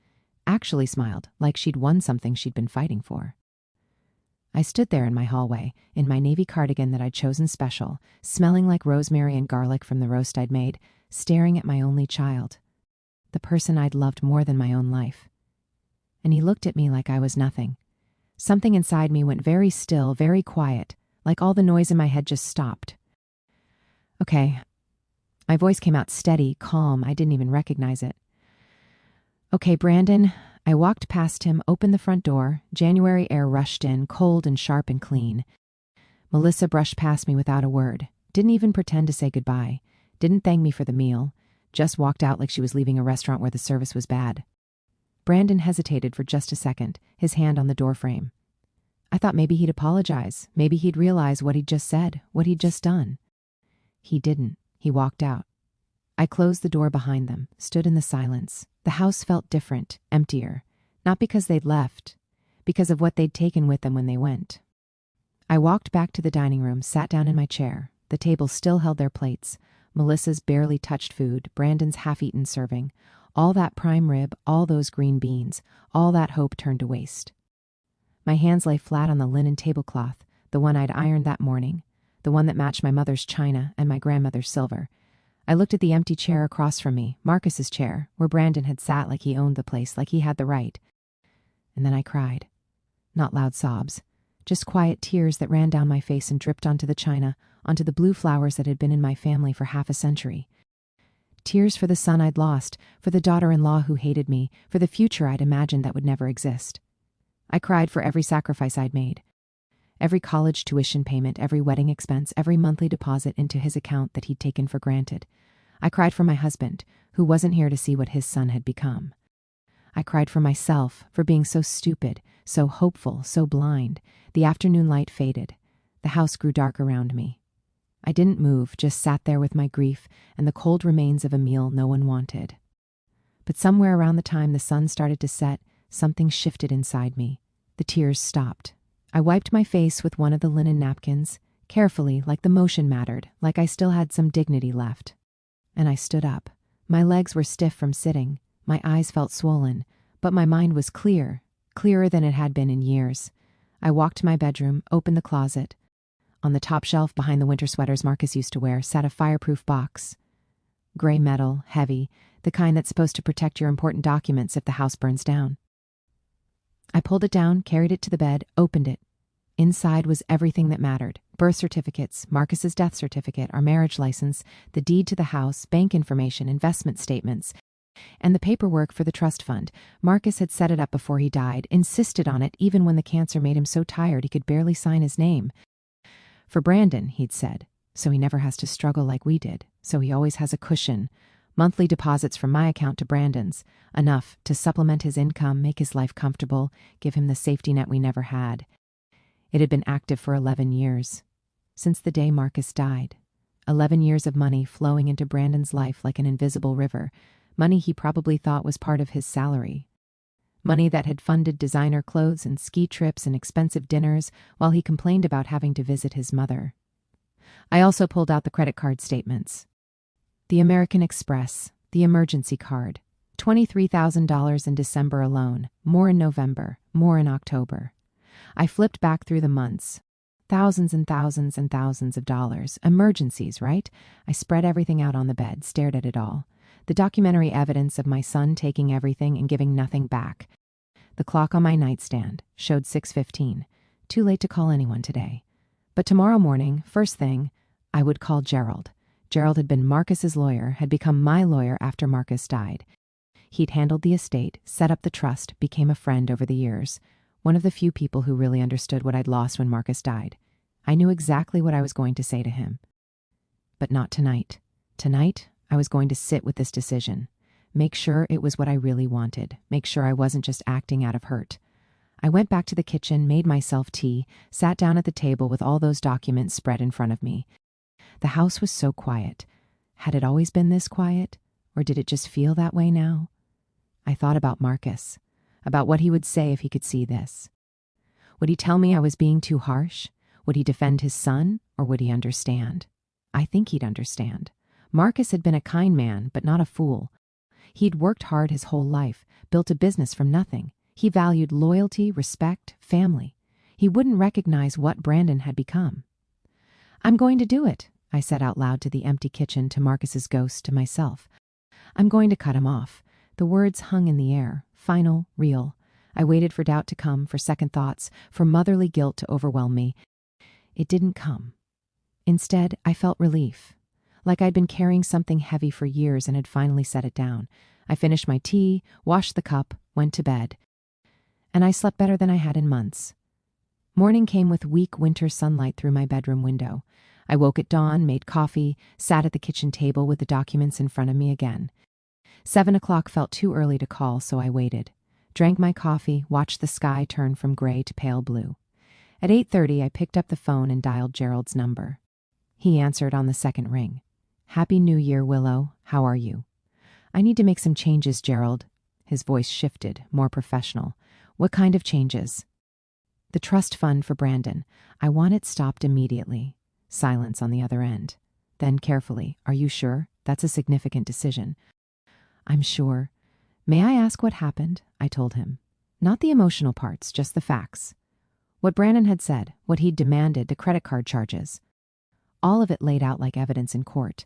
Actually smiled, like she'd won something she'd been fighting for. I stood there in my hallway, in my navy cardigan that I'd chosen special, smelling like rosemary and garlic from the roast I'd made, staring at my only child, the person I'd loved more than my own life. And he looked at me like I was nothing. Something inside me went very still, very quiet, like all the noise in my head just stopped. Okay. My voice came out steady, calm. I didn't even recognize it. Okay, Brandon. I walked past him, opened the front door. January air rushed in, cold and sharp and clean. Melissa brushed past me without a word. Didn't even pretend to say goodbye. Didn't thank me for the meal. Just walked out like she was leaving a restaurant where the service was bad. Brandon hesitated for just a second, his hand on the doorframe. I thought maybe he'd apologize. Maybe he'd realize what he'd just said, what he'd just done. He didn't. He walked out. I closed the door behind them, stood in the silence. The house felt different, emptier. Not because they'd left, because of what they'd taken with them when they went. I walked back to the dining room, sat down in my chair. The table still held their plates. Melissa's barely touched food, Brandon's half-eaten serving. All that prime rib, all those green beans, all that hope turned to waste. My hands lay flat on the linen tablecloth, the one I'd ironed that morning, the one that matched my mother's china and my grandmother's silver. I looked at the empty chair across from me, Marcus's chair, where Brandon had sat like he owned the place, like he had the right. And then I cried. Not loud sobs, just quiet tears that ran down my face and dripped onto the china, onto the blue flowers that had been in my family for half a century. Tears for the son I'd lost, for the daughter-in-law who hated me, for the future I'd imagined that would never exist. I cried for every sacrifice I'd made. Every college tuition payment, every wedding expense, every monthly deposit into his account that he'd taken for granted. I cried for my husband, who wasn't here to see what his son had become. I cried for myself, for being so stupid, so hopeful, so blind. The afternoon light faded. The house grew dark around me. I didn't move, just sat there with my grief and the cold remains of a meal no one wanted. But somewhere around the time the sun started to set, something shifted inside me. The tears stopped. I wiped my face with one of the linen napkins, carefully, like the motion mattered, like I still had some dignity left. And I stood up. My legs were stiff from sitting. My eyes felt swollen, but my mind was clear, clearer than it had been in years. I walked to my bedroom, opened the closet. On the top shelf behind the winter sweaters Marcus used to wear sat a fireproof box. Gray metal, heavy, the kind that's supposed to protect your important documents if the house burns down. I pulled it down, carried it to the bed, opened it. Inside was everything that mattered. Birth certificates, Marcus's death certificate, our marriage license, the deed to the house, bank information, investment statements, and the paperwork for the trust fund. Marcus had set it up before he died, insisted on it even when the cancer made him so tired he could barely sign his name. For Brandon, he'd said, so he never has to struggle like we did, so he always has a cushion. Monthly deposits from my account to Brandon's, enough to supplement his income, make his life comfortable, give him the safety net we never had. It had been active for 11 years, since the day Marcus died. 11 years of money flowing into Brandon's life like an invisible river, money he probably thought was part of his salary. Money that had funded designer clothes and ski trips and expensive dinners while he complained about having to visit his mother. I also pulled out the credit card statements. The American Express, the emergency card, $23,000 in December alone, more in November, more in October. I flipped back through the months. Thousands and thousands and thousands of dollars. Emergencies, right? I spread everything out on the bed, stared at it all. The documentary evidence of my son taking everything and giving nothing back. The clock on my nightstand showed 6:15. Too late to call anyone today. But tomorrow morning, first thing, I would call Gerald. Gerald had been Marcus's lawyer, had become my lawyer after Marcus died. He'd handled the estate, set up the trust, became a friend over the years. One of the few people who really understood what I'd lost when Marcus died. I knew exactly what I was going to say to him. But not tonight. Tonight, I was going to sit with this decision. Make sure it was what I really wanted. Make sure I wasn't just acting out of hurt. I went back to the kitchen, made myself tea, sat down at the table with all those documents spread in front of me. The house was so quiet. Had it always been this quiet? Or did it just feel that way now? I thought about Marcus. About what he would say if he could see this. Would he tell me I was being too harsh? Would he defend his son, or would he understand? I think he'd understand. Marcus had been a kind man, but not a fool. He'd worked hard his whole life, built a business from nothing. He valued loyalty, respect, family. He wouldn't recognize what Brandon had become. I'm going to do it, I said out loud to the empty kitchen, to Marcus's ghost, to myself. I'm going to cut him off. The words hung in the air, final, real. I waited for doubt to come, for second thoughts, for motherly guilt to overwhelm me. It didn't come. Instead, I felt relief, like I'd been carrying something heavy for years and had finally set it down. I finished my tea, washed the cup, went to bed. And I slept better than I had in months. Morning came with weak winter sunlight through my bedroom window. I woke at dawn, made coffee, sat at the kitchen table with the documents in front of me again. 7 o'clock felt too early to call, so I waited. Drank my coffee, watched the sky turn from gray to pale blue. At 8:30, I picked up the phone and dialed Gerald's number. He answered on the second ring. Happy New Year, Willow. How are you? I need to make some changes, Gerald. His voice shifted, more professional. What kind of changes? The trust fund for Brandon. I want it stopped immediately. Silence on the other end. Then carefully, are you sure? That's a significant decision. I'm sure. May I ask what happened? I told him. Not the emotional parts, just the facts. What Brandon had said, what he'd demanded, the credit card charges. All of it laid out like evidence in court.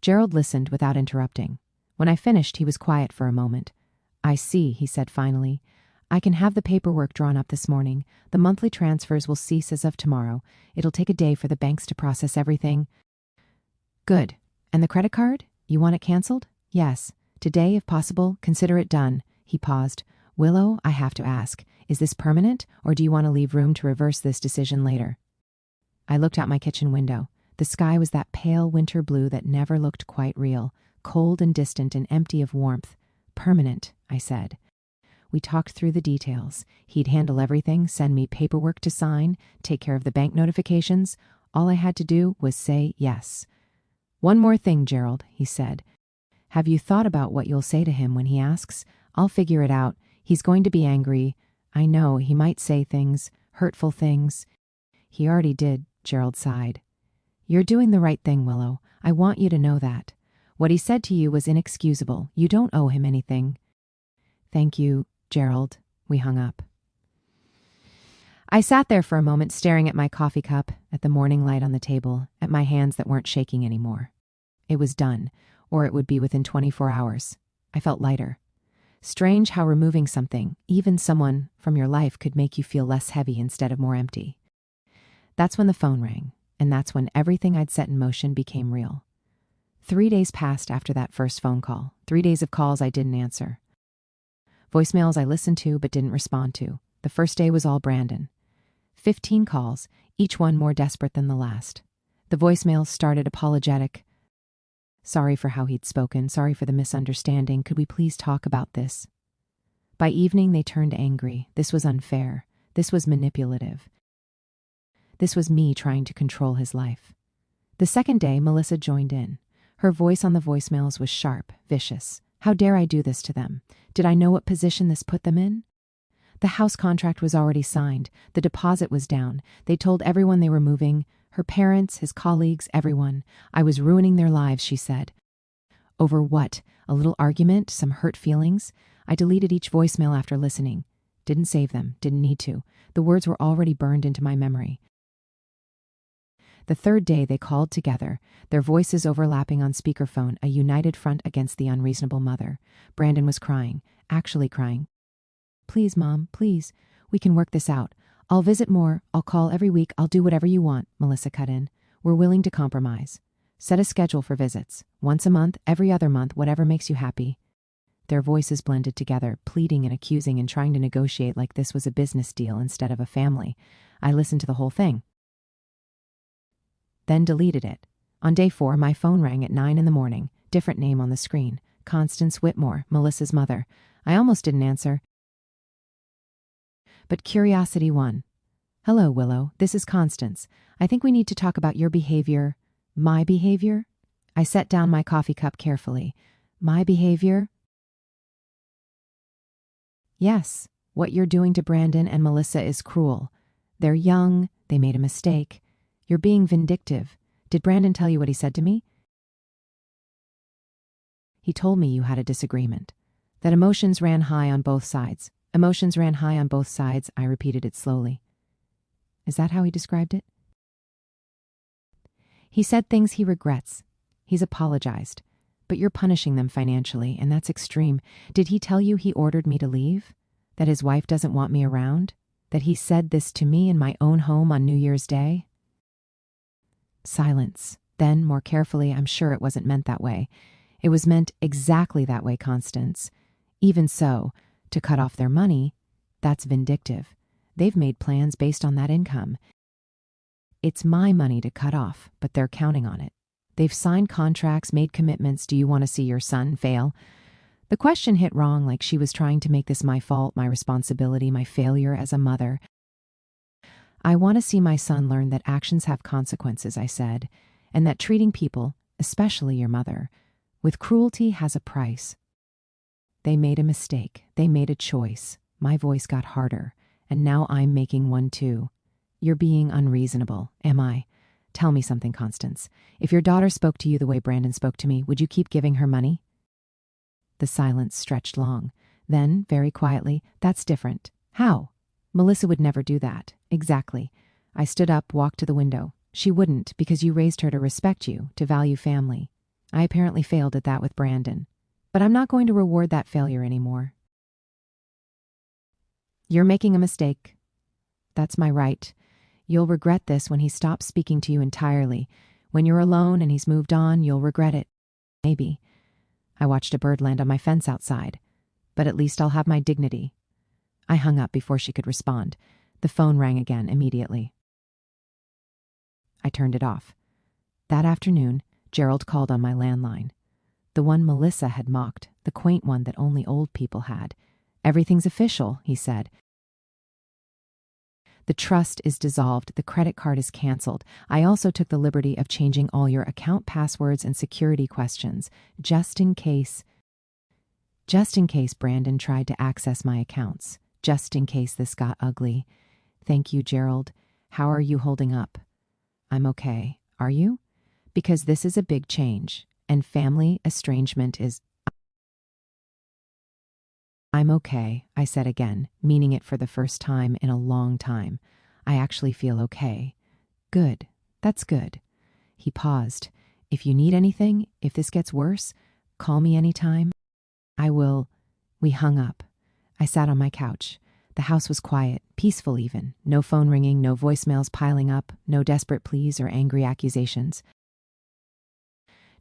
Gerald listened without interrupting. When I finished, he was quiet for a moment. I see, he said finally. I can have the paperwork drawn up this morning. The monthly transfers will cease as of tomorrow. It'll take a day for the banks to process everything. Good. And the credit card? You want it canceled? Yes. Today, if possible, consider it done. He paused. Willow, I have to ask, is this permanent, or do you want to leave room to reverse this decision later? I looked out my kitchen window. The sky was that pale winter blue that never looked quite real, cold and distant and empty of warmth. Permanent, I said. We talked through the details. He'd handle everything, send me paperwork to sign, take care of the bank notifications. All I had to do was say yes. One more thing, Gerald, he said. Have you thought about what you'll say to him when he asks? I'll figure it out. He's going to be angry. I know, he might say things, hurtful things. He already did, Gerald sighed. You're doing the right thing, Willow. I want you to know that. What he said to you was inexcusable. You don't owe him anything. Thank you, Gerald. We hung up. I sat there for a moment staring at my coffee cup, at the morning light on the table, at my hands that weren't shaking anymore. It was done, or it would be within 24 hours. I felt lighter. Strange how removing something, even someone, from your life could make you feel less heavy instead of more empty. That's when the phone rang, and that's when everything I'd set in motion became real. 3 days passed after that first phone call, 3 days of calls I didn't answer. Voicemails I listened to but didn't respond to. The first day was all Brandon. 15 calls, each one more desperate than the last. The voicemails started apologetic. Sorry for how he'd spoken, sorry for the misunderstanding, could we please talk about this? By evening they turned angry. This was unfair. This was manipulative. This was me trying to control his life. The second day, Melissa joined in. Her voice on the voicemails was sharp, vicious. How dare I do this to them? Did I know what position this put them in? The house contract was already signed. The deposit was down. They told everyone they were moving. Her parents, his colleagues, everyone. I was ruining their lives, she said. Over what? A little argument? Some hurt feelings? I deleted each voicemail after listening. Didn't save them. Didn't need to. The words were already burned into my memory. The third day they called together, their voices overlapping on speakerphone, a united front against the unreasonable mother. Brandon was crying, actually crying. Please, Mom, please. We can work this out. I'll visit more. I'll call every week. I'll do whatever you want, Melissa cut in. We're willing to compromise. Set a schedule for visits. Once a month, every other month, whatever makes you happy. Their voices blended together, pleading and accusing and trying to negotiate like this was a business deal instead of a family. I listened to the whole thing. Then deleted it. On day 4, my phone rang at 9 a.m. Different name on the screen. Constance Whitmore, Melissa's mother. I almost didn't answer. But curiosity won. Hello, Willow. This is Constance. I think we need to talk about your behavior. My behavior? I set down my coffee cup carefully. My behavior? Yes. What you're doing to Brandon and Melissa is cruel. They're young. They made a mistake. You're being vindictive. Did Brandon tell you what he said to me? He told me you had a disagreement. That emotions ran high on both sides. Emotions ran high on both sides, I repeated it slowly. Is that how he described it? He said things he regrets. He's apologized. But you're punishing them financially, and that's extreme. Did he tell you he ordered me to leave? That his wife doesn't want me around? That he said this to me in my own home on New Year's Day? Silence. Then, more carefully, I'm sure it wasn't meant that way. It was meant exactly that way, Constance. Even so, to cut off their money, that's vindictive. They've made plans based on that income. It's my money to cut off, but they're counting on it. They've signed contracts, made commitments. Do you want to see your son fail? The question hit wrong, like she was trying to make this my fault, my responsibility, my failure as a mother. I want to see my son learn that actions have consequences, I said, and that treating people, especially your mother, with cruelty has a price. They made a mistake. They made a choice. My voice got harder, and now I'm making one too. You're being unreasonable, am I? Tell me something, Constance. If your daughter spoke to you the way Brandon spoke to me, would you keep giving her money? The silence stretched long. Then, very quietly, that's different. How? Melissa would never do that. Exactly. I stood up, walked to the window. She wouldn't, because you raised her to respect you, to value family. I apparently failed at that with Brandon. But I'm not going to reward that failure anymore. You're making a mistake. That's my right. You'll regret this when he stops speaking to you entirely. When you're alone and he's moved on, you'll regret it. Maybe. I watched a bird land on my fence outside. But at least I'll have my dignity. I hung up before she could respond. The phone rang again immediately. I turned it off. That afternoon, Gerald called on my landline. The one Melissa had mocked, the quaint one that only old people had. Everything's official, he said. The trust is dissolved. The credit card is canceled. I also took the liberty of changing all your account passwords and security questions, just in case Brandon tried to access my accounts, just in case this got ugly. Thank you, Gerald. How are you holding up? I'm okay. Are you? Because this is a big change, and family estrangement is... I'm okay, I said again, meaning it for the first time in a long time. I actually feel okay. Good. That's good. He paused. If you need anything, if this gets worse, call me anytime. I will. We hung up. I sat on my couch. The house was quiet, peaceful even. No phone ringing, no voicemails piling up, no desperate pleas or angry accusations.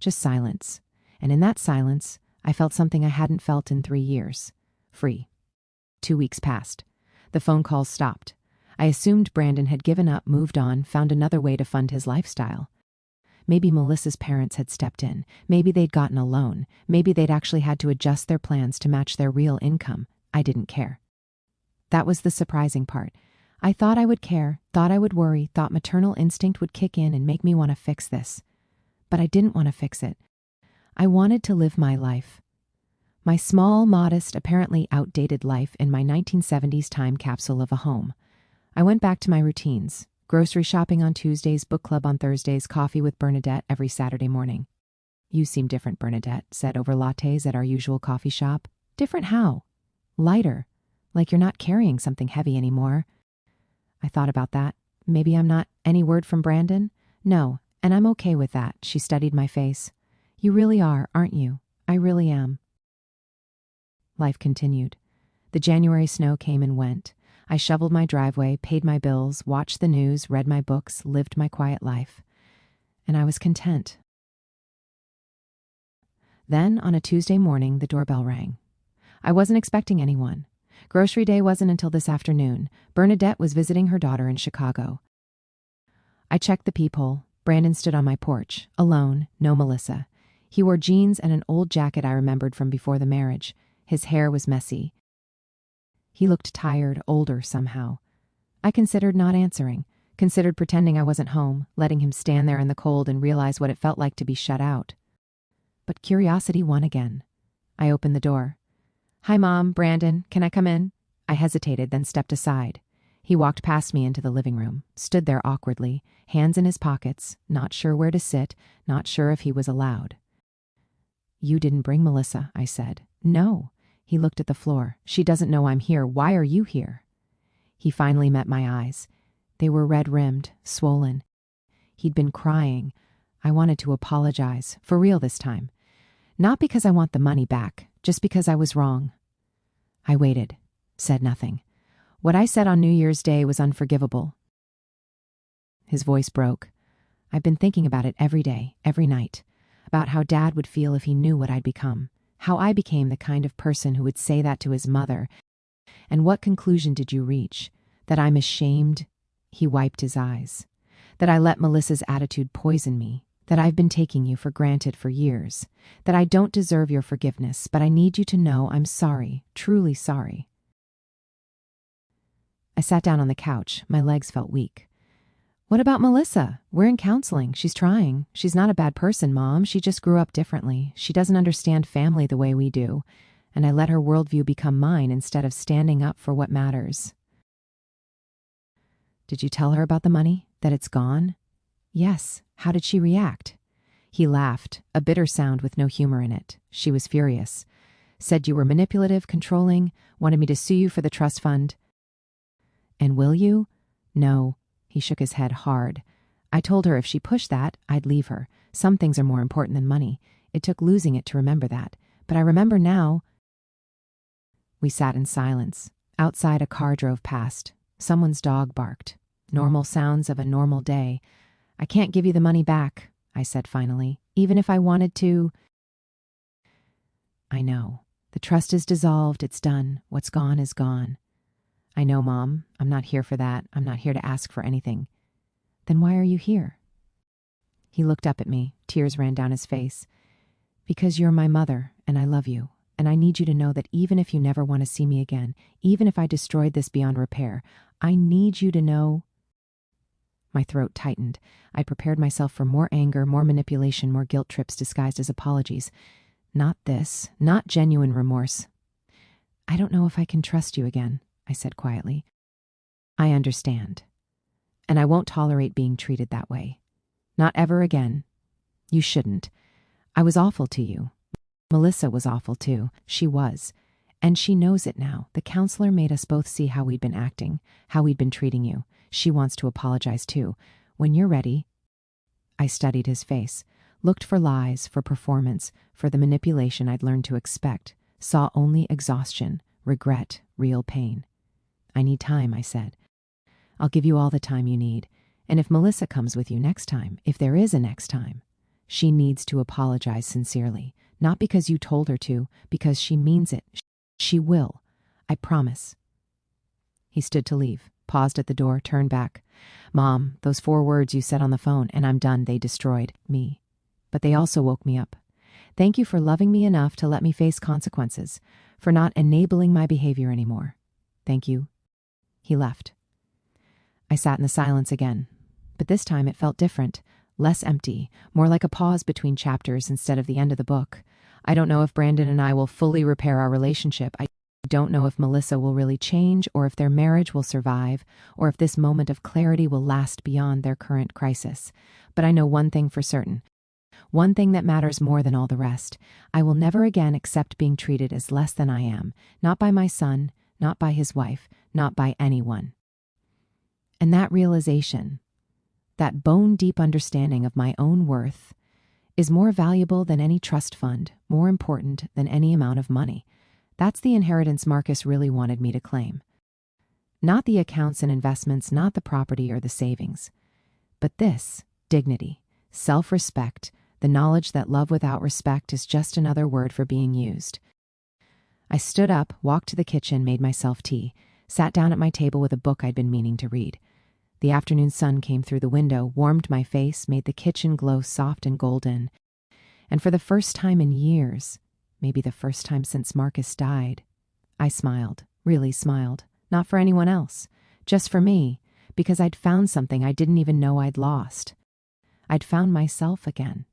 Just silence. And in that silence, I felt something I hadn't felt in 3 years. Free. 2 weeks passed. The phone calls stopped. I assumed Brandon had given up, moved on, found another way to fund his lifestyle. Maybe Melissa's parents had stepped in. Maybe they'd gotten a loan. Maybe they'd actually had to adjust their plans to match their real income. I didn't care. That was the surprising part. I thought I would care, thought I would worry, thought maternal instinct would kick in and make me want to fix this. But I didn't want to fix it. I wanted to live my life. My small, modest, apparently outdated life in my 1970s time capsule of a home. I went back to my routines. Grocery shopping on Tuesdays, book club on Thursdays, coffee with Bernadette every Saturday morning. You seem different, Bernadette said over lattes at our usual coffee shop. Different how? Lighter. Like you're not carrying something heavy anymore. I thought about that. Maybe I'm not. Any word from Brandon? No, and I'm okay with that. She studied my face. You really are, aren't you? I really am. Life continued. The January snow came and went. I shoveled my driveway, paid my bills, watched the news, read my books, lived my quiet life. And I was content. Then, on a Tuesday morning, the doorbell rang. I wasn't expecting anyone. Grocery day wasn't until this afternoon. Bernadette was visiting her daughter in Chicago. I checked the peephole. Brandon stood on my porch, alone, no Melissa. He wore jeans and an old jacket I remembered from before the marriage. His hair was messy. He looked tired, older somehow. I considered not answering, considered pretending I wasn't home, letting him stand there in the cold and realize what it felt like to be shut out. But curiosity won again. I opened the door. Hi, Mom, Brandon, can I come in? I hesitated, then stepped aside. He walked past me into the living room, stood there awkwardly, hands in his pockets, not sure where to sit, not sure if he was allowed. You didn't bring Melissa, I said. No. He looked at the floor. She doesn't know I'm here. Why are you here? He finally met my eyes. They were red-rimmed, swollen. He'd been crying. I wanted to apologize, for real this time. Not because I want the money back, just because I was wrong. I waited, said nothing. What I said on New Year's Day was unforgivable. His voice broke. I've been thinking about it every day, every night, about how Dad would feel if he knew what I'd become. How I became the kind of person who would say that to his mother. And what conclusion did you reach? That I'm ashamed? He wiped his eyes. That I let Melissa's attitude poison me. That I've been taking you for granted for years. That I don't deserve your forgiveness, but I need you to know I'm sorry, truly sorry. I sat down on the couch. My legs felt weak. What about Melissa? We're in counseling. She's trying. She's not a bad person, Mom. She just grew up differently. She doesn't understand family the way we do. And I let her worldview become mine instead of standing up for what matters. Did you tell her about the money? That it's gone? Yes. How did she react? He laughed, a bitter sound with no humor in it. She was furious. Said you were manipulative, controlling, wanted me to sue you for the trust fund. And will you? No. He shook his head hard. I told her if she pushed that, I'd leave her. Some things are more important than money. It took losing it to remember that. But I remember now. We sat in silence. Outside, a car drove past. Someone's dog barked. Normal sounds of a normal day. I can't give you the money back, I said finally, even if I wanted to. I know. The trust is dissolved. It's done. What's gone is gone. I know, Mom. I'm not here for that. I'm not here to ask for anything. Then why are you here? He looked up at me. Tears ran down his face. Because you're my mother, and I love you. And I need you to know that even if you never want to see me again, even if I destroyed this beyond repair, I need you to know. My throat tightened. I prepared myself for more anger, more manipulation, more guilt trips disguised as apologies. Not this, not genuine remorse. I don't know if I can trust you again, I said quietly. I understand. And I won't tolerate being treated that way. Not ever again. You shouldn't. I was awful to you. Melissa was awful too. She was. And she knows it now. The counselor made us both see how we'd been acting, how we'd been treating you. She wants to apologize too. When you're ready. I studied his face, looked for lies, for performance, for the manipulation I'd learned to expect, saw only exhaustion, regret, real pain. I need time, I said. I'll give you all the time you need. And if Melissa comes with you next time, if there is a next time, she needs to apologize sincerely. Not because you told her to, because she means it. She will. I promise. He stood to leave, paused at the door, turned back. Mom, those 4 words you said on the phone, and I'm done, they destroyed me. But they also woke me up. Thank you for loving me enough to let me face consequences, for not enabling my behavior anymore. Thank you. He left. I sat in the silence again, but this time it felt different, less empty, more like a pause between chapters instead of the end of the book. I don't know if Brandon and I will fully repair our relationship. I don't know if Melissa will really change, or if their marriage will survive, or if this moment of clarity will last beyond their current crisis. But I know one thing for certain. One thing that matters more than all the rest. I will never again accept being treated as less than I am, not by my son, not by his wife, not by anyone. And that realization, that bone-deep understanding of my own worth, is more valuable than any trust fund, more important than any amount of money. That's the inheritance Marcus really wanted me to claim. Not the accounts and investments, not the property or the savings, but this, dignity, self-respect, the knowledge that love without respect is just another word for being used. I stood up, walked to the kitchen, made myself tea, sat down at my table with a book I'd been meaning to read. The afternoon sun came through the window, warmed my face, made the kitchen glow soft and golden. And for the first time in years, maybe the first time since Marcus died, I smiled, really smiled, not for anyone else, just for me, because I'd found something I didn't even know I'd lost. I'd found myself again.